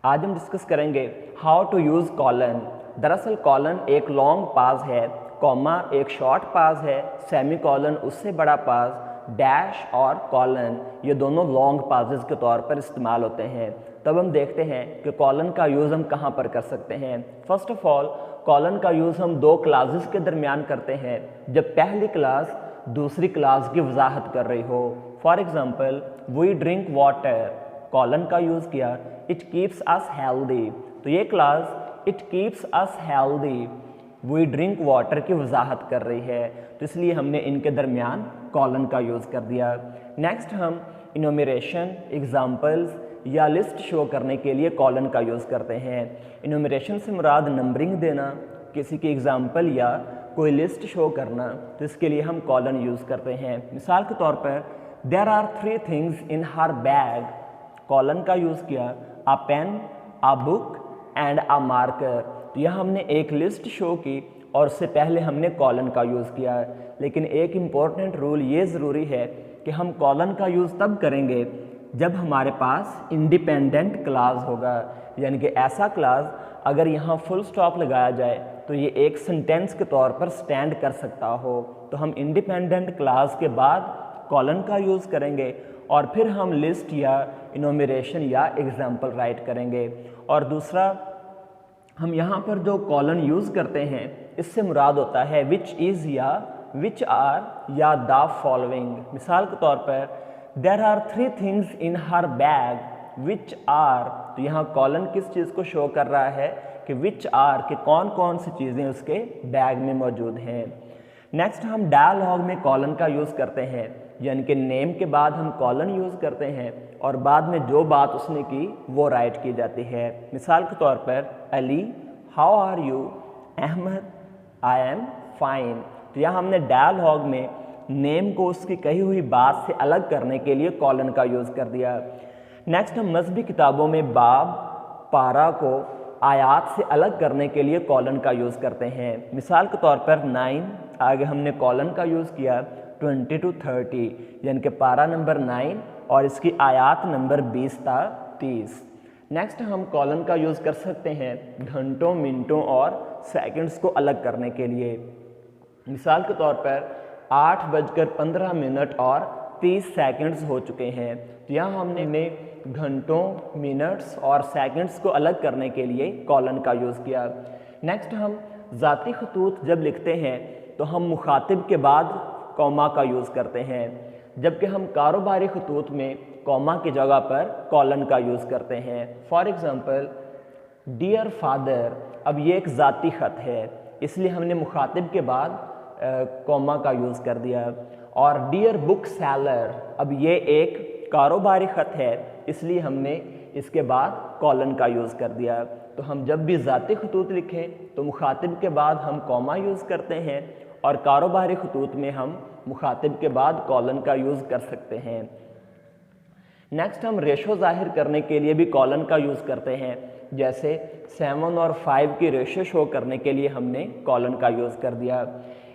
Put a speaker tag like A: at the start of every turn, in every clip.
A: आज हम डिस्कस करेंगे हाउ टू यूज़ कॉलन। दरअसल कॉलन एक लॉन्ग पाज है, कॉमा एक शॉर्ट पाज है, सेमी कॉलन उससे बड़ा पाज, डैश और कॉलन ये दोनों लॉन्ग पाजेस के तौर पर इस्तेमाल होते हैं। तब हम देखते हैं कि कॉलन का यूज़ हम कहाँ पर कर सकते हैं। फर्स्ट ऑफ ऑल कॉलन का यूज़ हम दो क्लासेस के दरमियान करते हैं जब पहली क्लास दूसरी क्लास की वजाहत कर रही हो। For example we drink water, colon का यूज़ किया, इट कीप्स अस हेल्दी। तो ये clause it keeps us healthy we drink water की वजाहत कर रही है, तो इसलिए हमने इनके दरमियान कॉलन का यूज़ कर दिया। नेक्स्ट हम इनोमिरेशन, एग्जाम्पल्स या लिस्ट शो करने के लिए कॉलन का यूज़ करते हैं। इनोमिरेशन से मुराद नंबरिंग देना, किसी की एग्जाम्पल या कोई लिस्ट शो करना, तो इसके लिए हम कॉलन यूज़ करते हैं। मिसाल के तौर पर there are 3 things in her bag, colon का यूज़ किया, a pen, a book and a marker. तो यह हमने एक लिस्ट शो की और उससे पहले हमने कॉलन का यूज़ किया। लेकिन एक इम्पॉर्टेंट रूल ये ज़रूरी है कि हम कॉलन का यूज़ तब करेंगे जब हमारे पास इंडिपेंडेंट क्लास होगा, यानी कि ऐसा क्लास अगर यहाँ फुल स्टॉप लगाया जाए तो ये एक सेंटेंस के तौर पर स्टैंड कर सकता हो। तो हम इंडिपेंडेंट क्लास के बाद कॉलन का यूज़ करेंगे और फिर हम लिस्ट या इनोमिरेशन या एग्जाम्पल राइट करेंगे। और दूसरा, हम यहाँ पर जो कॉलन यूज़ करते हैं इससे मुराद होता है विच इज़ या विच आर या द फॉलोइंग। मिसाल के तौर पर there are 3 things in her bag which are, तो यहाँ कॉलन किस चीज़ को शो कर रहा है कि विच आर कि कौन कौन सी चीज़ें उसके बैग में मौजूद हैं। नेक्स्ट हम डायलॉग में कॉलन का यूज़ करते हैं, यानी कि नेम के बाद हम कॉलन यूज़ करते हैं और बाद में जो बात उसने की वो राइट की जाती है। मिसाल के तौर पर Ali how are you, Ahmed I am fine. तो यहाँ हमने डायलॉग में नेम को उसकी कही हुई बात से अलग करने के लिए कॉलन का यूज़ कर दिया। नेक्स्ट हम मजहबी किताबों में बाब, पारा को आयात से अलग करने के लिए कॉलन का यूज़ करते हैं। मिसाल के तौर पर 9, आगे हमने कॉलन का यूज़ किया 20 to 30, यानी कि पारा नंबर 9 और इसकी आयात नंबर 20 था 30। नेक्स्ट हम कॉलन का यूज़ कर सकते हैं घंटों, मिनटों और सेकंड्स को अलग करने के लिए। मिसाल के तौर पर 8:15 और 30 सेकंड्स हो चुके हैं, तो यहाँ हमने घंटों, मिनट्स और सेकंड्स को अलग करने के लिए कॉलन का यूज़ किया। नेक्स्ट हम ज़ाती खतूत जब लिखते हैं तो हम मुखातिब के बाद कॉमा का यूज़ करते हैं, जबकि हम कारोबारी खतूत में कॉमा की जगह पर कॉलन का यूज़ करते हैं। फॉर एग्ज़ाम्पल डियर फादर, अब ये एक ज़ाती ख़त है इसलिए हमने मुखातिब के बाद कॉमा का यूज़ कर दिया। और डियर बुक सेलर, अब ये एक कारोबारी ख़त है इसलिए हमने इसके बाद कॉलन का यूज़ कर दिया। तो हम जब भी ज़ाती खतूत लिखें तो मुखातिब के बाद हम कॉमा यूज़ करते हैं और कारोबारी खतूत में हम मुखातिब के बाद कॉलन का यूज़ कर सकते हैं। नेक्स्ट हम रेशो ज़ाहिर करने के लिए भी कॉलन का यूज़ करते हैं, जैसे 7 और 5 की रेशो शो करने के लिए हमने कॉलन का यूज़ कर दिया।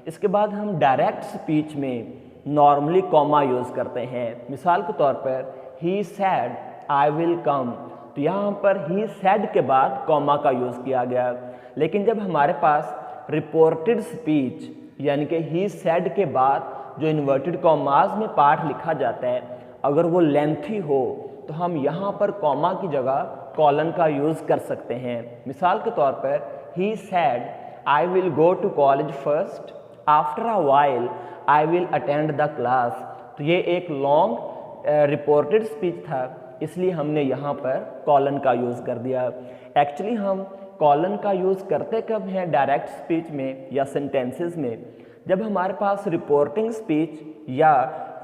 A: इसके बाद हम डायरेक्ट स्पीच में नॉर्मली कॉमा यूज़ करते हैं। मिसाल के तौर पर he said I will come, तो यहाँ पर ही सैड के बाद कॉमा का यूज़ किया गया। लेकिन जब हमारे पास रिपोर्टेड स्पीच यानी कि ही सैड के बाद जो इन्वर्टेड कॉमाज में पार्ट लिखा जाता है अगर वो लेंथी हो तो हम यहाँ पर कॉमा की जगह कॉलन का यूज़ कर सकते हैं। मिसाल के तौर पर he said I will go to college first, after a while I will attend the class. तो ये एक लॉन्ग रिपोर्टेड स्पीच था इसलिए हमने यहाँ पर कॉलन का यूज़ कर दिया। एक्चुअली हम कॉलन का यूज़ करते कब हैं डायरेक्ट स्पीच में या सेंटेंसेस में, जब हमारे पास रिपोर्टिंग स्पीच या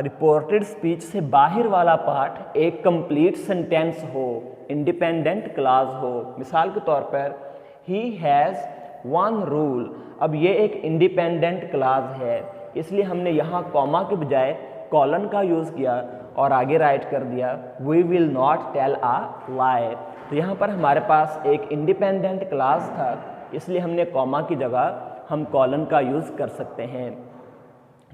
A: रिपोर्टेड स्पीच से बाहर वाला पार्ट एक कंप्लीट सेंटेंस हो, इंडिपेंडेंट क्लास हो। मिसाल के तौर पर ही हैज़ 1 रूल, अब ये एक इंडिपेंडेंट क्लास है इसलिए हमने यहाँ कॉमा के बजाय कॉलन का यूज़ किया और आगे राइट कर दिया we will not tell a lie. तो यहाँ पर हमारे पास एक इंडिपेंडेंट क्लास था इसलिए हमने कॉमा की जगह हम कॉलन का यूज़ कर सकते हैं।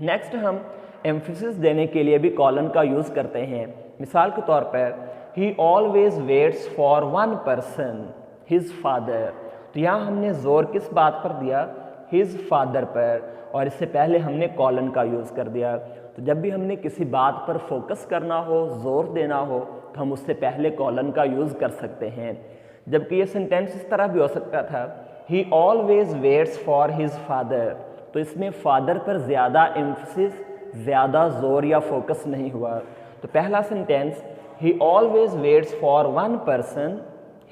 A: नेक्स्ट हम एम्फेसिस देने के लिए भी कॉलन का यूज़ करते हैं। मिसाल के तौर पर ही always waits for one person, his father. तो यहाँ हमने जोर किस बात पर दिया, हिज फादर पर, और इससे पहले हमने कॉलन का यूज़ कर दिया। तो जब भी हमने किसी बात पर फोकस करना हो, जोर देना हो, तो हम उससे पहले कॉलन का यूज़ कर सकते हैं। जबकि ये सेंटेंस इस तरह भी हो सकता था, ही always waits for his father. तो इसमें फादर पर ज़्यादा एम्फसिस, ज़्यादा जोर या फोकस नहीं हुआ। तो पहला sentence, he always waits for one person,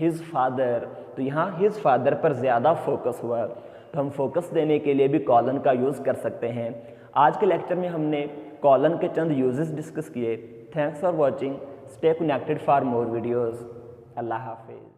A: his father, तो यहाँ हिज फादर पर ज़्यादा फोकस हुआ। तो हम फोकस देने के लिए भी कॉलन का यूज़ कर सकते हैं। आज के लेक्चर में हमने कॉलन के चंद यूजेस डिस्कस किए। Thanks for watching, stay connected for more videos. अल्लाह हाफिज़।